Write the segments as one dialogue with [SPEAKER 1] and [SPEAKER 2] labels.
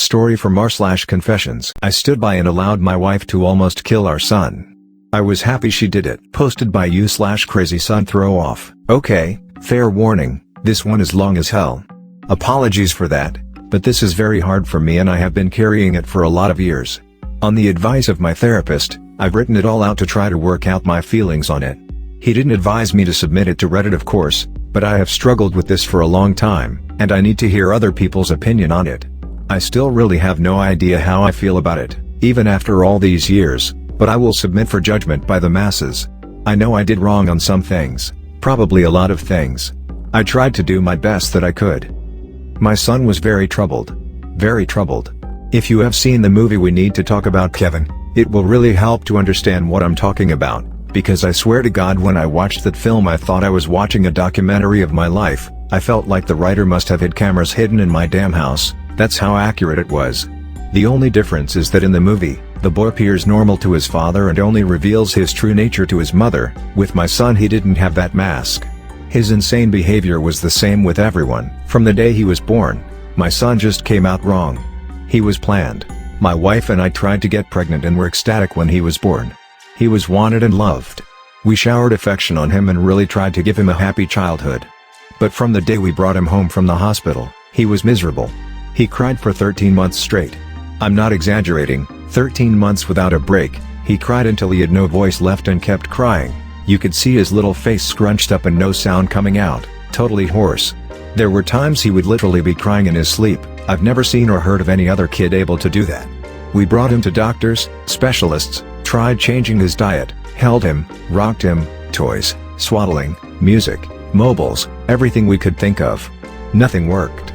[SPEAKER 1] Story from r/confessions. I stood by and allowed my wife to almost kill our son. I was happy she did it. Posted by you/crazy son throw off. Okay, fair warning, this one is long as hell. Apologies for that, but this is very hard for me and I have been carrying it for a lot of years. On the advice of my therapist, I've written it all out to try to work out my feelings on it. He didn't advise me to submit it to Reddit of course, but I have struggled with this for a long time, and I need to hear other people's opinion on it. I still really have no idea how I feel about it, even after all these years, but I will submit for judgment by the masses. I know I did wrong on some things, probably a lot of things. I tried to do my best that I could. My son was very troubled. Very troubled. If you have seen the movie We Need to Talk About Kevin, it will really help to understand what I'm talking about, because I swear to God when I watched that film I thought I was watching a documentary of my life. I felt like the writer must have had cameras hidden in my damn house, that's how accurate it was. The only difference is that in the movie, the boy appears normal to his father and only reveals his true nature to his mother. With my son he didn't have that mask. His insane behavior was the same with everyone. From the day he was born, my son just came out wrong. He was planned. My wife and I tried to get pregnant and were ecstatic when he was born. He was wanted and loved. We showered affection on him and really tried to give him a happy childhood. But from the day we brought him home from the hospital, he was miserable. He cried for 13 months straight. I'm not exaggerating, 13 months without a break. He cried until he had no voice left and kept crying. You could see his little face scrunched up and no sound coming out, totally hoarse. There were times he would literally be crying in his sleep. I've never seen or heard of any other kid able to do that. We brought him to doctors, specialists, tried changing his diet, held him, rocked him, toys, swaddling, music, mobiles, everything we could think of. Nothing worked.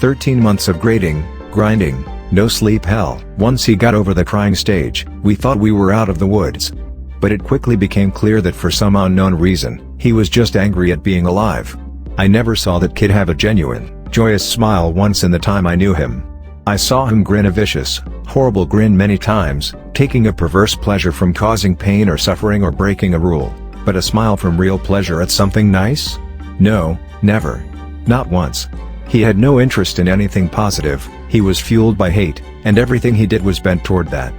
[SPEAKER 1] 13 months of grating, grinding, no sleep hell. Once he got over the crying stage, we thought we were out of the woods. But it quickly became clear that for some unknown reason, he was just angry at being alive. I never saw that kid have a genuine, joyous smile once in the time I knew him. I saw him grin a vicious, horrible grin many times, taking a perverse pleasure from causing pain or suffering or breaking a rule. But a smile from real pleasure at something nice? No, never. Not once. He had no interest in anything positive, he was fueled by hate, and everything he did was bent toward that.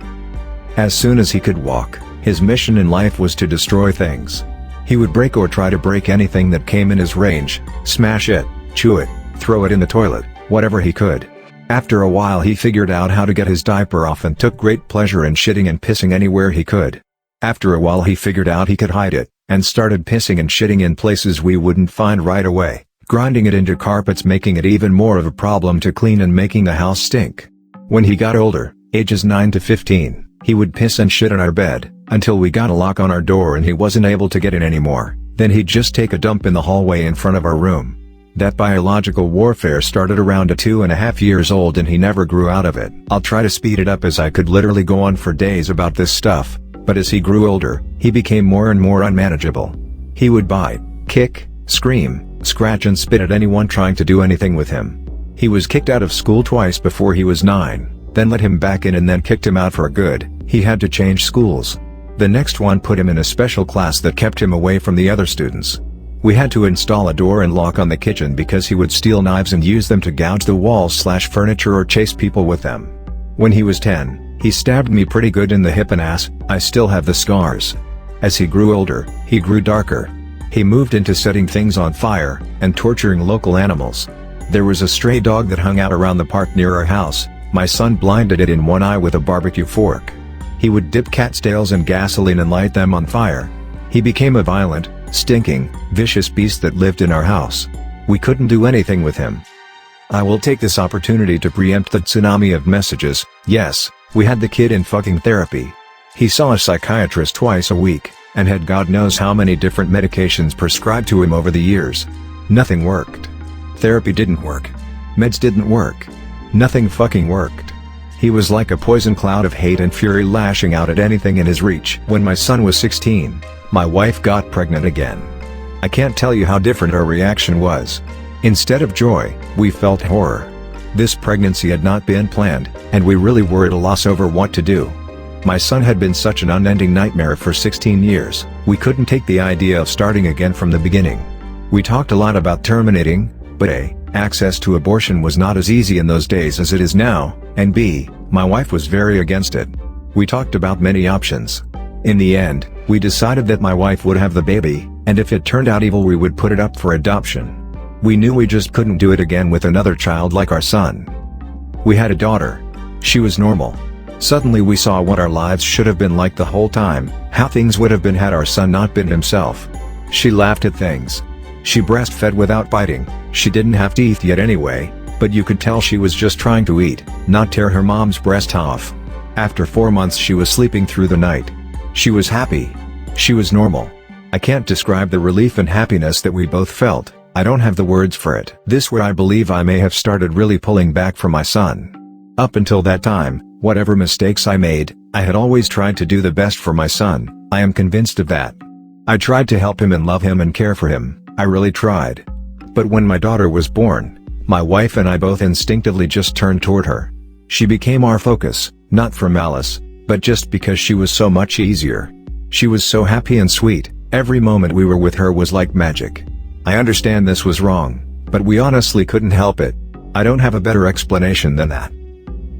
[SPEAKER 1] As soon as he could walk, his mission in life was to destroy things. He would break or try to break anything that came in his range, smash it, chew it, throw it in the toilet, whatever he could. After a while he figured out how to get his diaper off and took great pleasure in shitting and pissing anywhere he could. After a while he figured out he could hide it, and started pissing and shitting in places we wouldn't find right away, grinding it into carpets, making it even more of a problem to clean and making the house stink. When he got older, ages 9 to 15, he would piss and shit in our bed, until we got a lock on our door and he wasn't able to get in anymore. Then he'd just take a dump in the hallway in front of our room. That biological warfare started around at 2.5 years old and he never grew out of it. I'll try to speed it up as I could literally go on for days about this stuff, but as he grew older, he became more and more unmanageable. He would bite, kick, scream, scratch and spit at anyone trying to do anything with him. He was kicked out of school twice before he was 9, then let him back in and then kicked him out for good. He had to change schools. The next one put him in a special class that kept him away from the other students. We had to install a door and lock on the kitchen because he would steal knives and use them to gouge the walls/furniture or chase people with them. When he was 10, he stabbed me pretty good in the hip and ass. I still have the scars. As he grew older, he grew darker. He moved into setting things on fire, and torturing local animals. There was a stray dog that hung out around the park near our house. My son blinded it in one eye with a barbecue fork. He would dip cat's tails in gasoline and light them on fire. He became a violent, stinking, vicious beast that lived in our house. We couldn't do anything with him. I will take this opportunity to preempt the tsunami of messages. Yes, we had the kid in fucking therapy. He saw a psychiatrist twice a week, and had God knows how many different medications prescribed to him over the years. Nothing worked. Therapy didn't work. Meds didn't work. Nothing fucking worked. He was like a poison cloud of hate and fury lashing out at anything in his reach. When my son was 16, my wife got pregnant again. I can't tell you how different our reaction was. Instead of joy, we felt horror. This pregnancy had not been planned, and we really were at a loss over what to do. My son had been such an unending nightmare for 16 years, we couldn't take the idea of starting again from the beginning. We talked a lot about terminating, but access to abortion was not as easy in those days as it is now. and B, my wife was very against it. We talked about many options. In the end, we decided that my wife would have the baby, and if it turned out evil we would put it up for adoption. We knew we just couldn't do it again with another child like our son. We had a daughter. She was normal. Suddenly we saw what our lives should have been like the whole time, how things would have been had our son not been himself. She laughed at things. She breastfed without biting, she didn't have teeth yet anyway, but you could tell she was just trying to eat, not tear her mom's breast off. After 4 months she was sleeping through the night. She was happy. She was normal. I can't describe the relief and happiness that we both felt, I don't have the words for it. This where I believe I may have started really pulling back from my son. Up until that time, whatever mistakes I made, I had always tried to do the best for my son, I am convinced of that. I tried to help him and love him and care for him, I really tried. But when my daughter was born, my wife and I both instinctively just turned toward her. She became our focus, not from malice, but just because she was so much easier. She was so happy and sweet, every moment we were with her was like magic. I understand this was wrong, but we honestly couldn't help it. I don't have a better explanation than that.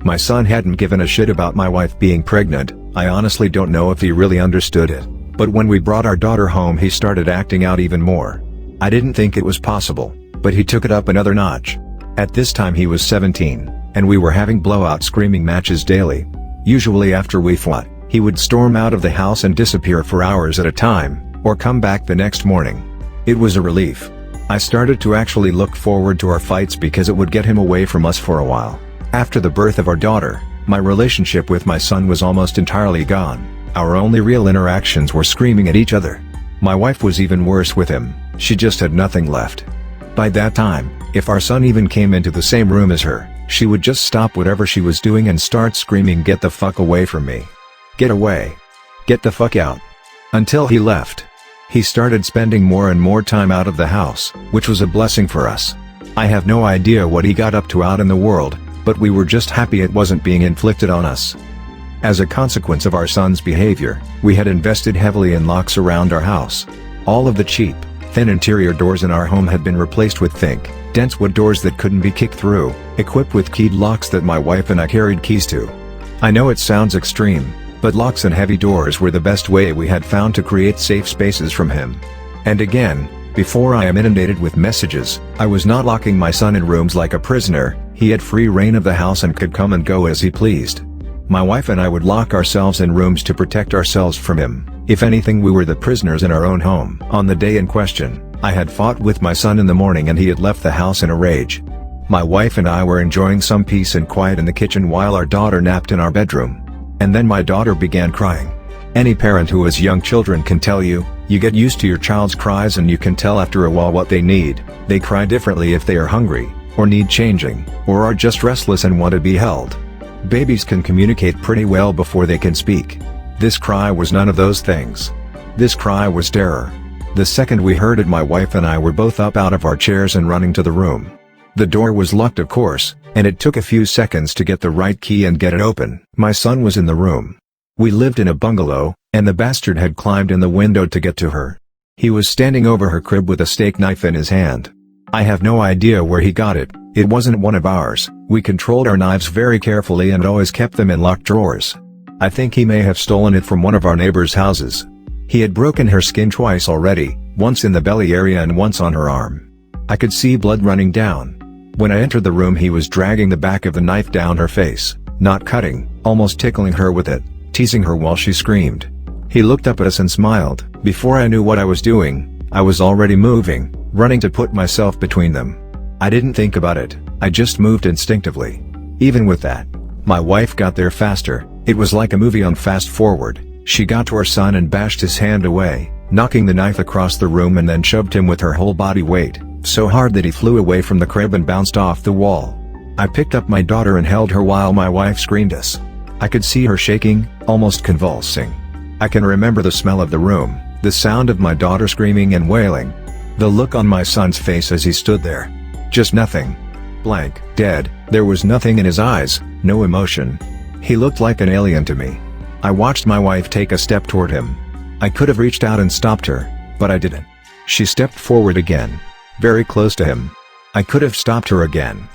[SPEAKER 1] My son hadn't given a shit about my wife being pregnant, I honestly don't know if he really understood it, but when we brought our daughter home he started acting out even more. I didn't think it was possible, but he took it up another notch. At this time he was 17, and we were having blowout screaming matches daily. Usually after we fought, he would storm out of the house and disappear for hours at a time, or come back the next morning. It was a relief. I started to actually look forward to our fights because it would get him away from us for a while. After the birth of our daughter, my relationship with my son was almost entirely gone. Our only real interactions were screaming at each other. My wife was even worse with him, she just had nothing left. By that time, if our son even came into the same room as her, she would just stop whatever she was doing and start screaming, "Get the fuck away from me. Get away. Get the fuck out." Until he left. He started spending more and more time out of the house, which was a blessing for us. I have no idea what he got up to out in the world, but we were just happy it wasn't being inflicted on us. As a consequence of our son's behavior, we had invested heavily in locks around our house. All of the cheap, thin interior doors in our home had been replaced with thick, dense wood doors that couldn't be kicked through, equipped with keyed locks that my wife and I carried keys to. I know it sounds extreme, but locks and heavy doors were the best way we had found to create safe spaces from him. And again, before I am inundated with messages, I was not locking my son in rooms like a prisoner, he had free reign of the house and could come and go as he pleased. My wife and I would lock ourselves in rooms to protect ourselves from him. If anything, we were the prisoners in our own home. On the day in question, I had fought with my son in the morning and he had left the house in a rage. My wife and I were enjoying some peace and quiet in the kitchen while our daughter napped in our bedroom. And then my daughter began crying. Any parent who has young children can tell you, you get used to your child's cries and you can tell after a while what they need. They cry differently if they are hungry, or need changing, or are just restless and want to be held. Babies can communicate pretty well before they can speak. This cry was none of those things. This cry was terror. The second we heard it, my wife and I were both up out of our chairs and running to the room. The door was locked, of course, and it took a few seconds to get the right key and get it open. My son was in the room. We lived in a bungalow, and the bastard had climbed in the window to get to her. He was standing over her crib with a steak knife in his hand. I have no idea where he got it, it wasn't one of ours. We controlled our knives very carefully and always kept them in locked drawers. I think he may have stolen it from one of our neighbors' houses. He had broken her skin twice already, once in the belly area and once on her arm. I could see blood running down. When I entered the room, he was dragging the back of the knife down her face, not cutting, almost tickling her with it, teasing her while she screamed. He looked up at us and smiled. Before I knew what I was doing, I was already moving, running to put myself between them. I didn't think about it, I just moved instinctively. Even with that, my wife got there faster. It was like a movie on fast forward. She got to our son and bashed his hand away, knocking the knife across the room, and then shoved him with her whole body weight, so hard that he flew away from the crib and bounced off the wall. I picked up my daughter and held her while my wife screamed us. I could see her shaking, almost convulsing. I can remember the smell of the room, the sound of my daughter screaming and wailing. The look on my son's face as he stood there. Just nothing. Blank, dead, there was nothing in his eyes, no emotion. He looked like an alien to me. I watched my wife take a step toward him. I could have reached out and stopped her, but I didn't. She stepped forward again, very close to him. I could have stopped her again,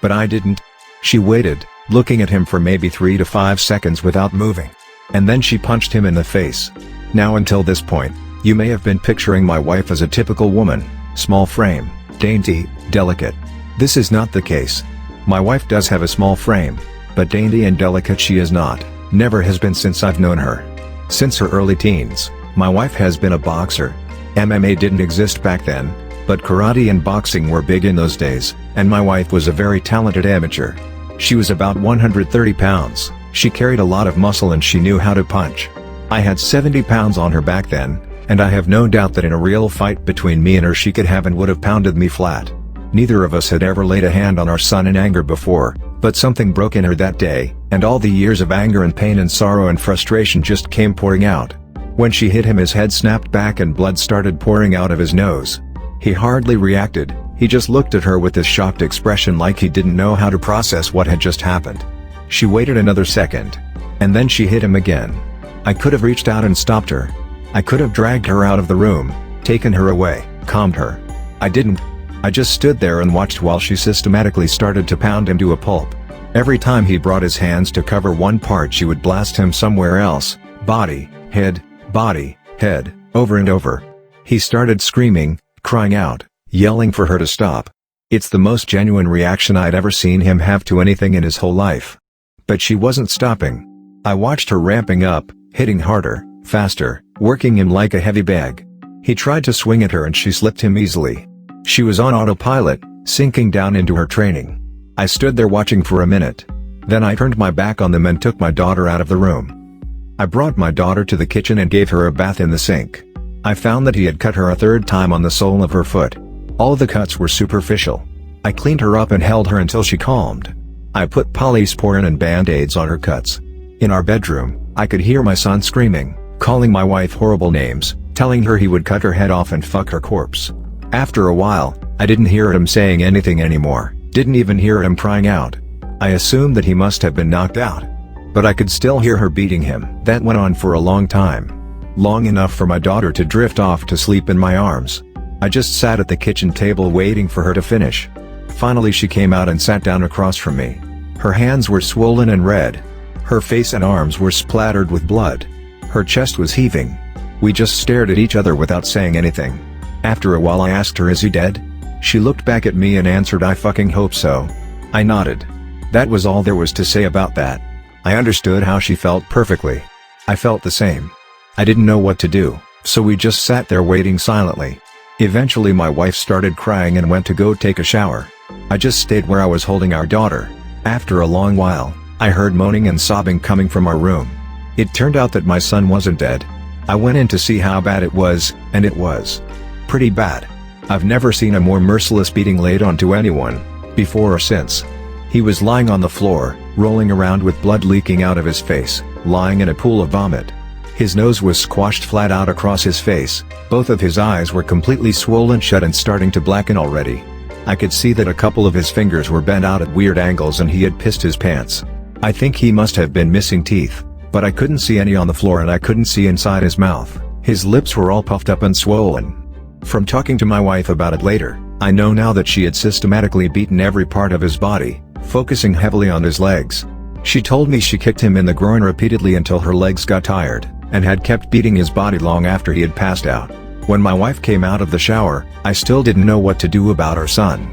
[SPEAKER 1] but I didn't. She waited, looking at him for maybe 3 to 5 seconds without moving. And then she punched him in the face. Now until this point, you may have been picturing my wife as a typical woman, small frame, dainty, delicate. This is not the case. My wife does have a small frame, but dainty and delicate she is not, never has been since I've known her. Since her early teens, my wife has been a boxer. MMA didn't exist back then, but karate and boxing were big in those days, and my wife was a very talented amateur. She was about 130 pounds, she carried a lot of muscle and she knew how to punch. I had 70 pounds on her back then, and I have no doubt that in a real fight between me and her she could have and would have pounded me flat. Neither of us had ever laid a hand on our son in anger before, but something broke in her that day, and all the years of anger and pain and sorrow and frustration just came pouring out. When she hit him, his head snapped back and blood started pouring out of his nose. He hardly reacted, he just looked at her with this shocked expression like he didn't know how to process what had just happened. She waited another second. And then she hit him again. I could have reached out and stopped her. I could have dragged her out of the room, taken her away, calmed her. I didn't. I just stood there and watched while she systematically started to pound him to a pulp. Every time he brought his hands to cover one part she would blast him somewhere else, body, head, over and over. He started screaming, crying out, yelling for her to stop. It's the most genuine reaction I'd ever seen him have to anything in his whole life. But she wasn't stopping. I watched her ramping up, hitting harder, faster, working him like a heavy bag. He tried to swing at her and she slipped him easily. She was on autopilot, sinking down into her training. I stood there watching for a minute. Then I turned my back on them and took my daughter out of the room. I brought my daughter to the kitchen and gave her a bath in the sink. I found that he had cut her a third time on the sole of her foot. All the cuts were superficial. I cleaned her up and held her until she calmed. I put polysporin and band-aids on her cuts. In our bedroom, I could hear my son screaming, calling my wife horrible names, telling her he would cut her head off and fuck her corpse. After a while, I didn't hear him saying anything anymore, didn't even hear him crying out. I assumed that he must have been knocked out. But I could still hear her beating him. That went on for a long time. Long enough for my daughter to drift off to sleep in my arms. I just sat at the kitchen table waiting for her to finish. Finally she came out and sat down across from me. Her hands were swollen and red. Her face and arms were splattered with blood. Her chest was heaving. We just stared at each other without saying anything. After a while I asked her, "Is he dead?" She looked back at me and answered, "I fucking hope so." I nodded. That was all there was to say about that. I understood how she felt perfectly. I felt the same. I didn't know what to do, so we just sat there waiting silently. Eventually my wife started crying and went to go take a shower. I just stayed where I was holding our daughter. After a long while, I heard moaning and sobbing coming from our room. It turned out that my son wasn't dead. I went in to see how bad it was, and it was pretty bad. I've never seen a more merciless beating laid onto anyone, before or since. He was lying on the floor, rolling around with blood leaking out of his face, lying in a pool of vomit. His nose was squashed flat out across his face, both of his eyes were completely swollen shut and starting to blacken already. I could see that a couple of his fingers were bent out at weird angles and he had pissed his pants. I think he must have been missing teeth, but I couldn't see any on the floor and I couldn't see inside his mouth. His lips were all puffed up and swollen. From talking to my wife about it later, I know now that she had systematically beaten every part of his body, focusing heavily on his legs. She told me she kicked him in the groin repeatedly until her legs got tired, and had kept beating his body long after he had passed out. When my wife came out of the shower, I still didn't know what to do about our son.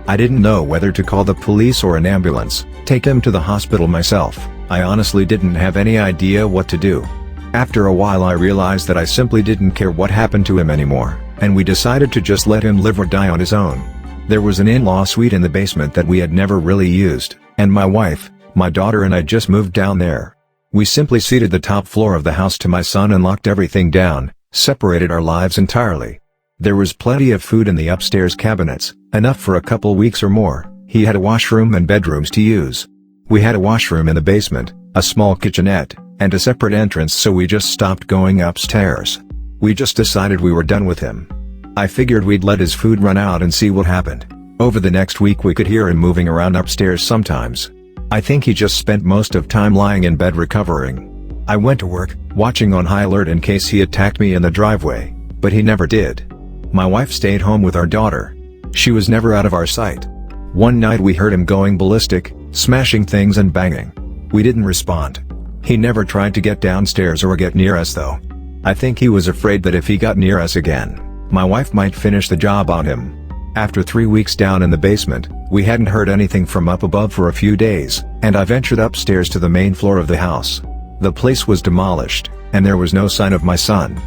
[SPEAKER 1] I didn't know whether to call the police or an ambulance, take him to the hospital myself. I honestly didn't have any idea what to do. After a while I realized that I simply didn't care what happened to him anymore, and we decided to just let him live or die on his own. There was an in-law suite in the basement that we had never really used, and my wife, my daughter and I just moved down there. We simply ceded the top floor of the house to my son and locked everything down, separated our lives entirely. There was plenty of food in the upstairs cabinets, enough for a couple weeks or more. He had a washroom and bedrooms to use. We had a washroom in the basement, a small kitchenette, and a separate entrance, so we just stopped going upstairs. We just decided we were done with him. I figured we'd let his food run out and see what happened. Over the next week we could hear him moving around upstairs sometimes. I think he just spent most of time lying in bed recovering. I went to work, watching on high alert in case he attacked me in the driveway, but he never did. My wife stayed home with our daughter. She was never out of our sight. One night we heard him going ballistic, smashing things and banging. We didn't respond. He never tried to get downstairs or get near us though. I think he was afraid that if he got near us again, my wife might finish the job on him. After 3 weeks down in the basement, we hadn't heard anything from up above for a few days, and I ventured upstairs to the main floor of the house. The place was demolished, and there was no sign of my son.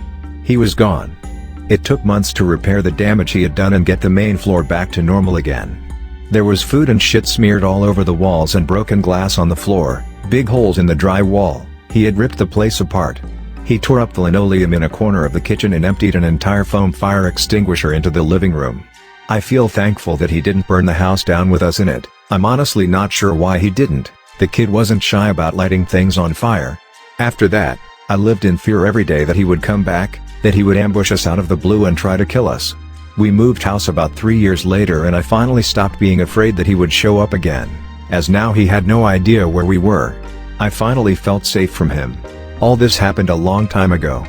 [SPEAKER 1] He was gone. It took months to repair the damage he had done and get the main floor back to normal again. There was food and shit smeared all over the walls and broken glass on the floor, big holes in the drywall. He had ripped the place apart. He tore up the linoleum in a corner of the kitchen and emptied an entire foam fire extinguisher into the living room. I feel thankful that he didn't burn the house down with us in it. I'm honestly not sure why he didn't. The kid wasn't shy about lighting things on fire. After that, I lived in fear every day that he would come back, that he would ambush us out of the blue and try to kill us. We moved house about 3 years later and I finally stopped being afraid that he would show up again, as now he had no idea where we were. I finally felt safe from him. All this happened a long time ago.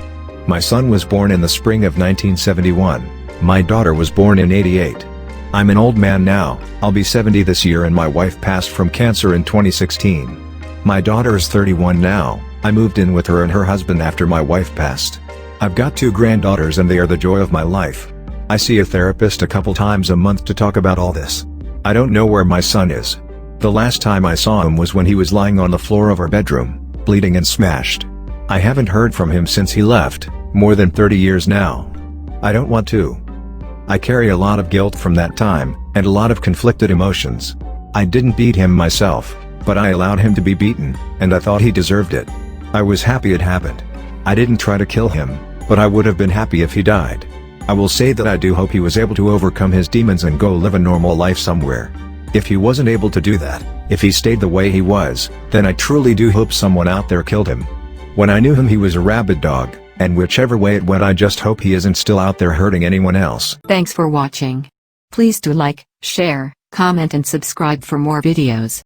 [SPEAKER 1] My son was born in the spring of 1971. My daughter was born in '88. I'm an old man now, I'll be 70 this year, and my wife passed from cancer in 2016. My daughter is 31 now. I moved in with her and her husband after my wife passed. I've got 2 granddaughters and they are the joy of my life. I see a therapist a couple times a month to talk about all this. I don't know where my son is. The last time I saw him was when he was lying on the floor of our bedroom, bleeding and smashed. I haven't heard from him since he left, more than 30 years now. I don't want to. I carry a lot of guilt from that time, and a lot of conflicted emotions. I didn't beat him myself, but I allowed him to be beaten, and I thought he deserved it. I was happy it happened. I didn't try to kill him, but I would have been happy if he died. I will say that I do hope he was able to overcome his demons and go live a normal life somewhere. If he wasn't able to do that, if he stayed the way he was, then I truly do hope someone out there killed him. When I knew him he was a rabid dog, and whichever way it went I just hope he isn't still out there hurting anyone else.
[SPEAKER 2] Thanks for watching. Please do like, share, comment and subscribe for more videos.